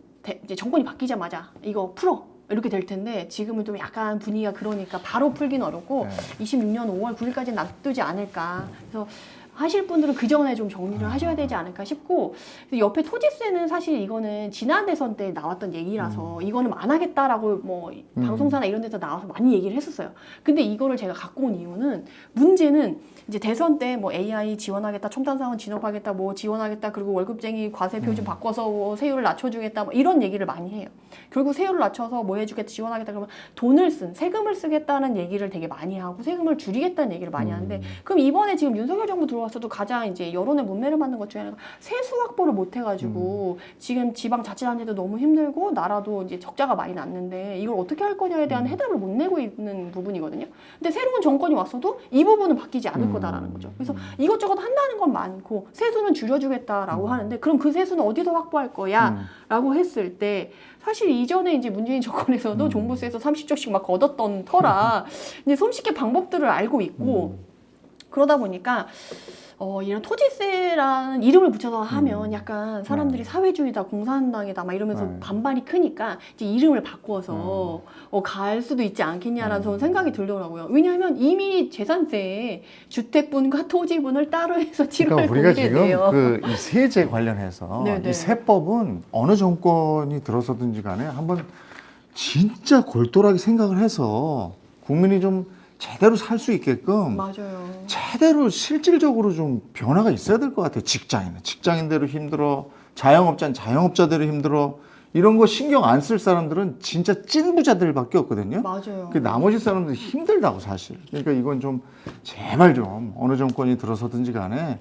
이제 정권이 바뀌자마자 이거 풀어 이렇게 될 텐데 지금은 좀 약간 분위기가 그러니까 바로 풀기는 어렵고 네. 26년 5월 9일까지 놔두지 않을까. 그래서 하실 분들은 그 전에 좀 정리를 하셔야 되지 않을까 싶고 옆에 토지세는 사실 이거는 지난 대선 때 나왔던 얘기라서 이거는 안 하겠다라고 뭐 방송사나 이런 데서 나와서 많이 얘기를 했었어요. 근데 이거를 제가 갖고 온 이유는 문제는 이제 대선 때 뭐 AI 지원하겠다, 첨단사원 진업하겠다, 뭐 지원하겠다, 그리고 월급쟁이 과세 표준 바꿔서 뭐 세율을 낮춰주겠다, 뭐 이런 얘기를 많이 해요. 결국 세율을 낮춰서 뭐 해주겠다, 지원하겠다 그러면 세금을 쓰겠다는 얘기를 되게 많이 하고 세금을 줄이겠다는 얘기를 많이 하는데 그럼 이번에 지금 윤석열 정부 들어왔어도 가장 이제 여론의 문매를 맞는 것 중에 하나가 세수 확보를 못 해가지고 지금 지방자치단체도 너무 힘들고 나라도 이제 적자가 많이 났는데 이걸 어떻게 할 거냐에 대한 해답을 못 내고 있는 부분이거든요. 근데 새로운 정권이 왔어도 이 부분은 바뀌지 않을 거다라는 거죠. 그래서 이것저것 한다는 건 많고 세수는 줄여주겠다라고 하는데 그럼 그 세수는 어디서 확보할 거야? 라고 했을 때 사실 이전에 이제 문재인 정권에서도 종부세에서 30조씩 막 걷었던 터라 이제 손쉽게 방법들을 알고 있고 그러다 보니까 이런 토지세라는 이름을 붙여서 하면 약간 사람들이 사회주의다, 공산당이다 막 이러면서 반발이 크니까 이제 이름을 바꿔서 갈 수도 있지 않겠냐라는 저는 생각이 들더라고요. 왜냐하면 이미 재산세에 주택분과 토지분을 따로 해서 7월 그러니까 우리가 지금 공개돼요. 이 세제 관련해서 네네. 이 세법은 어느 정권이 들어서든지 간에 한번 진짜 골똘하게 생각을 해서 국민이 좀 제대로 살 수 있게끔 맞아요. 제대로 실질적으로 좀 변화가 있어야 될 것 같아요. 직장인대로 힘들어, 자영업자는 자영업자대로 힘들어. 이런 거 신경 안 쓸 사람들은 진짜 찐 부자들밖에 없거든요. 맞아요. 그 나머지 사람들이 힘들다고 사실. 그러니까 이건 좀 제발 좀 어느 정권이 들어서든지 간에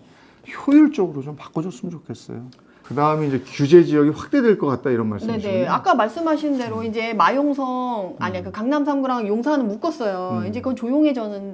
효율적으로 좀 바꿔줬으면 좋겠어요. 그 다음에 이제 규제 지역이 확대될 것 같다 이런 말씀이시죠? 네네. 아까 말씀하신 대로 이제 마용성 아니야 그 강남 3구랑 용산은 묶었어요. 이제 그건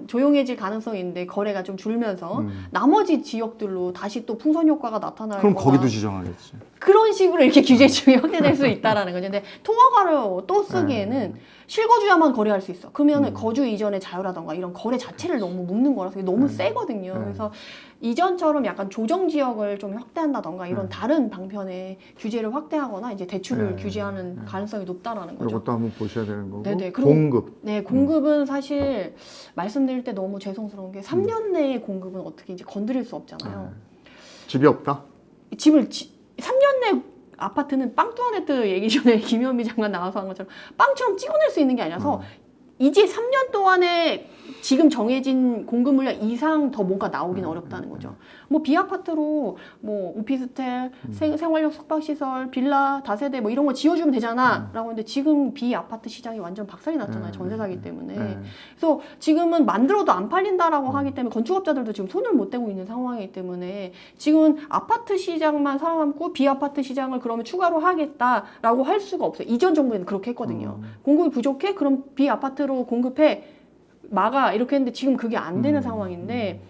조용해질 가능성이 있는데 거래가 좀 줄면서 나머지 지역들로 다시 또 풍선 효과가 나타날 그럼 거다. 거기도 지정하겠지. 그런 식으로 이렇게 규제 지역이 확대될 수 있다라는 거죠. 근데 통화가로 또 쓰기에는 실거주자만 거래할 수 있어. 그러면 거주 이전의 자유라던가 이런 거래 자체를 너무 묶는 거라서 너무 세거든요. 그래서 이전처럼 약간 조정 지역을 좀 확대한다던가 이런 다른 방편의 규제를 확대하거나 이제 대출을 규제하는 가능성이 높다라는 거죠. 이것도 한번 보셔야 되는 거고. 네네. 그리고 공급. 네, 공급은 사실 말씀드릴 때 너무 죄송스러운 게 3년 내에 공급은 어떻게 이제 건드릴 수 없잖아요. 집이 없다? 3년 내 아파트는 빵뚜아네트 얘기 전에 김현미 장관 나와서 한 것처럼 빵처럼 찍어낼 수 있는 게 아니라서 이제 3년 동안에 지금 정해진 공급 물량 이상 더 뭔가 나오긴 어렵다는 거죠. 뭐 비아파트로 뭐 오피스텔, 생활력 숙박시설, 빌라, 다세대 뭐 이런 거 지어주면 되잖아 라고 하는데 지금 비아파트 시장이 완전 박살이 났잖아요. 전세 사기 때문에. 그래서 지금은 만들어도 안 팔린다라고 하기 때문에 건축업자들도 지금 손을 못 대고 있는 상황이기 때문에 지금은 아파트 시장만 살아남고 비아파트 시장을 그러면 추가로 하겠다라고 할 수가 없어요. 이전 정부에는 그렇게 했거든요. 공급이 부족해? 그럼 비아파트로 공급해. 막아. 이렇게 했는데 지금 그게 안 되는 상황인데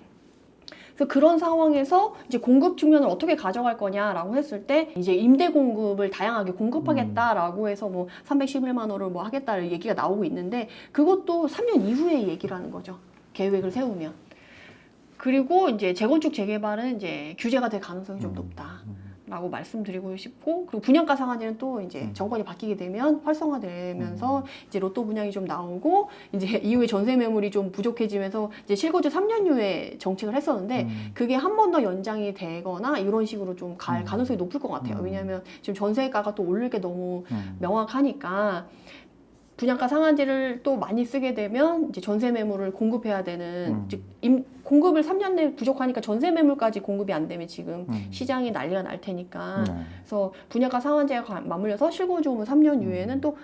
그래서 그런 상황에서 이제 공급 측면을 어떻게 가져갈 거냐라고 했을 때 이제 임대 공급을 다양하게 공급하겠다라고 해서 뭐 311만 원을 뭐 하겠다는 얘기가 나오고 있는데 그것도 3년 이후의 얘기라는 거죠. 계획을 세우면. 그리고 이제 재건축 재개발은 이제 규제가 될 가능성이 좀 높다. 라고 말씀드리고 싶고, 그리고 분양가 상한제는 또 이제 정권이 바뀌게 되면 활성화되면서 이제 로또 분양이 좀 나오고, 이제 이후에 전세 매물이 좀 부족해지면서 이제 실거주 3년유예 정책을 했었는데 그게 한 번 더 연장이 되거나 이런 식으로 좀 갈 가능성이 높을 것 같아요. 왜냐하면 지금 전세가가 또 오를 게 너무 명확하니까. 분양가 상한제를 또 많이 쓰게 되면 이제 전세 매물을 공급해야 되는, 즉 공급을 3년 내에 부족하니까 전세 매물까지 공급이 안 되면 지금 시장이 난리가 날 테니까. 그래서 분양가 상한제가 맞물려서 실거주면 3년 이후에는 또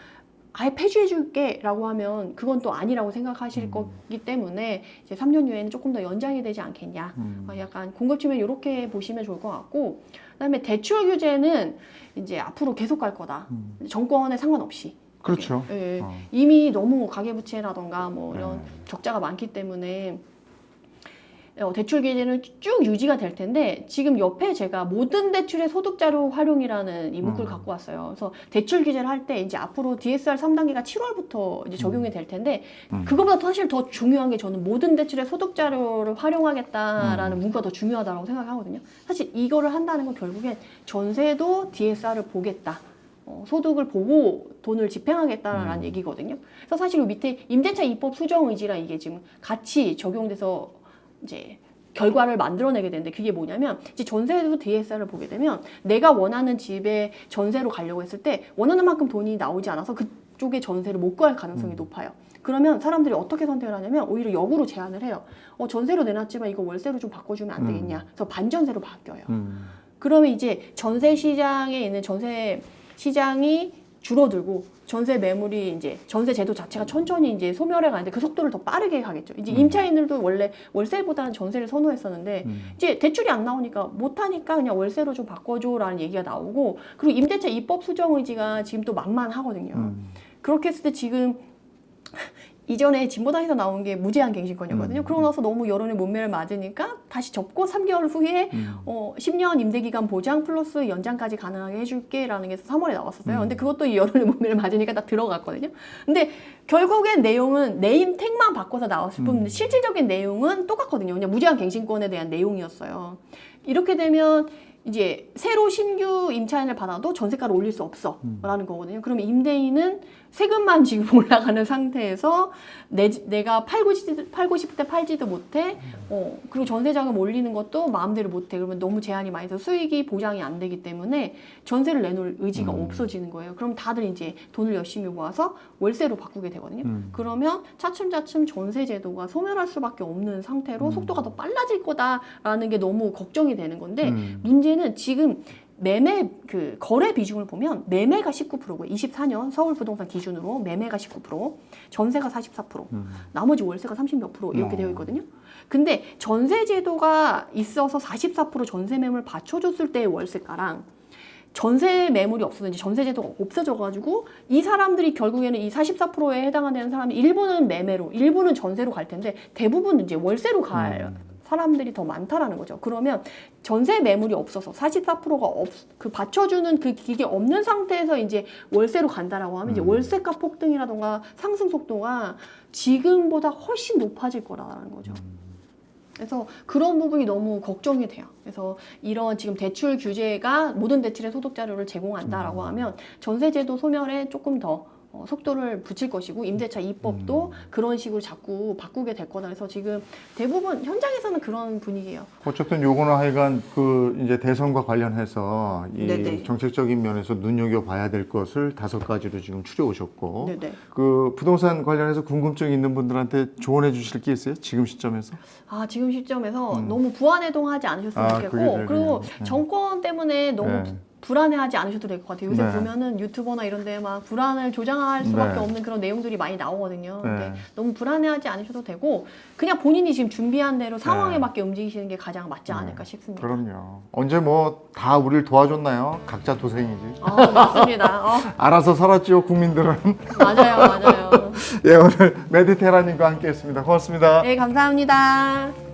아예 폐지해 줄게라고 하면 그건 또 아니라고 생각하실 거기 때문에 이제 3년 이후에는 조금 더 연장이 되지 않겠냐. 약간 공급 측면 이렇게 보시면 좋을 것 같고, 그다음에 대출 규제는 이제 앞으로 계속 갈 거다. 정권에 상관없이. 그렇죠. 예, 이미 너무 가계부채라던가 뭐 이런 적자가 많기 때문에 대출 규제는 쭉 유지가 될 텐데, 지금 옆에 제가 모든 대출의 소득자료 활용이라는 이 문구를 갖고 왔어요. 그래서 대출 규제를 할 때 이제 앞으로 DSR 3단계가 7월부터 이제 적용이 될 텐데, 그거보다 사실 더 중요한 게 저는 모든 대출의 소득자료를 활용하겠다라는 문구가 더 중요하다고 생각하거든요. 사실 이거를 한다는 건 결국엔 전세도 DSR을 보겠다. 소득을 보고 돈을 집행하겠다라는 얘기거든요. 그래서 사실 그 밑에 임대차 입법 수정 의지랑 이게 지금 같이 적용돼서 이제 결과를 만들어내게 되는데, 그게 뭐냐면 이제 전세도 DSR을 보게 되면 내가 원하는 집에 전세로 가려고 했을 때 원하는 만큼 돈이 나오지 않아서 그쪽에 전세를 못 구할 가능성이 높아요. 그러면 사람들이 어떻게 선택을 하냐면 오히려 역으로 제안을 해요. 전세로 내놨지만 이거 월세로 좀 바꿔주면 안 되겠냐. 그래서 반전세로 바뀌어요. 그러면 이제 전세 시장에 있는 전세 시장이 줄어들고 전세 매물이 이제 전세 제도 자체가 천천히 이제 소멸해 가는데 그 속도를 더 빠르게 가겠죠. 이제 임차인들도 원래 월세보다는 전세를 선호했었는데 이제 대출이 안 나오니까 못 하니까 그냥 월세로 좀 바꿔줘라는 얘기가 나오고, 그리고 임대차 입법 수정 의지가 지금 또 만만하거든요. 그렇게 했을 때 지금 이전에 진보당에서 나온 게 무제한 갱신권이었거든요. 그러고 나서 너무 여론의 문매를 맞으니까 다시 접고 3개월 후에 10년 임대기간 보장 플러스 연장까지 가능하게 해줄게라는 게 3월에 나왔었어요. 근데 그것도 이 여론의 문매를 맞으니까 다 들어갔거든요. 근데 결국엔 내용은 네임택만 바꿔서 나왔을 뿐 실질적인 내용은 똑같거든요. 그냥 무제한 갱신권에 대한 내용이었어요. 이렇게 되면 이제 새로 신규 임차인을 받아도 전세가를 올릴 수 없어 라는 거거든요. 그러면 임대인은 세금만 지금 올라가는 상태에서 내가 팔고 싶을 때 팔지도 못해. 그리고 전세자금 올리는 것도 마음대로 못해. 그러면 너무 제한이 많이 돼서 수익이 보장이 안 되기 때문에 전세를 내놓을 의지가 없어지는 거예요. 그럼 다들 이제 돈을 열심히 모아서 월세로 바꾸게 되거든요. 그러면 차츰차츰 전세 제도가 소멸할 수밖에 없는 상태로 속도가 더 빨라질 거다라는 게 너무 걱정이 되는 건데, 문제는 지금 매매 그 거래 비중을 보면 매매가 19%고 24년 서울 부동산 기준으로 매매가 19%, 전세가 44%, 나머지 월세가 30몇 % 이렇게 되어 있거든요. 근데 전세 제도가 있어서 44% 전세 매물 받쳐줬을 때의 월세가랑 전세 매물이 없어졌는지 전세 제도가 없어져가지고 이 사람들이 결국에는 이 44%에 해당하는 사람이 일부는 매매로, 일부는 전세로 갈 텐데 대부분 이제 월세로 갈 사람들이 더 많다라는 거죠. 그러면 전세 매물이 없어서 44%가 그 받쳐주는 그 기계 없는 상태에서 이제 월세로 간다라고 하면 이제 월세가 폭등이라던가 상승 속도가 지금보다 훨씬 높아질 거라는 거죠. 그래서 그런 부분이 너무 걱정이 돼요. 그래서 이런 지금 대출 규제가 모든 대출의 소득 자료를 제공한다라고 하면 전세제도 소멸에 조금 더 속도를 붙일 것이고, 임대차 입법도 그런 식으로 자꾸 바꾸게 될 거다. 그래서 지금 대부분 현장에서는 그런 분위기예요. 어쨌든 요거는 하여간 그 이제 대선과 관련해서 이 네네. 정책적인 면에서 눈여겨봐야 될 것을 5가지로 지금 추려 오셨고, 네네. 그 부동산 관련해서 궁금증 있는 분들한테 조언해 주실 게 있어요? 지금 시점에서? 지금 시점에서 너무 불안해동하지 않으셨으면 좋겠고, 그리고 정권 때문에 너무 불안해하지 않으셔도 될 것 같아요. 요새 보면은 유튜버나 이런 데 막 불안을 조장할 수밖에 없는 그런 내용들이 많이 나오거든요. 근데 너무 불안해하지 않으셔도 되고, 그냥 본인이 지금 준비한 대로 상황에 맞게 움직이시는 게 가장 맞지 않을까 싶습니다. 그럼요. 언제 뭐 다 우리를 도와줬나요? 각자 도생이지. 맞습니다. 알아서 살았죠, 국민들은. 맞아요. 예, 오늘 메디테라님과 함께했습니다. 고맙습니다. 네, 감사합니다.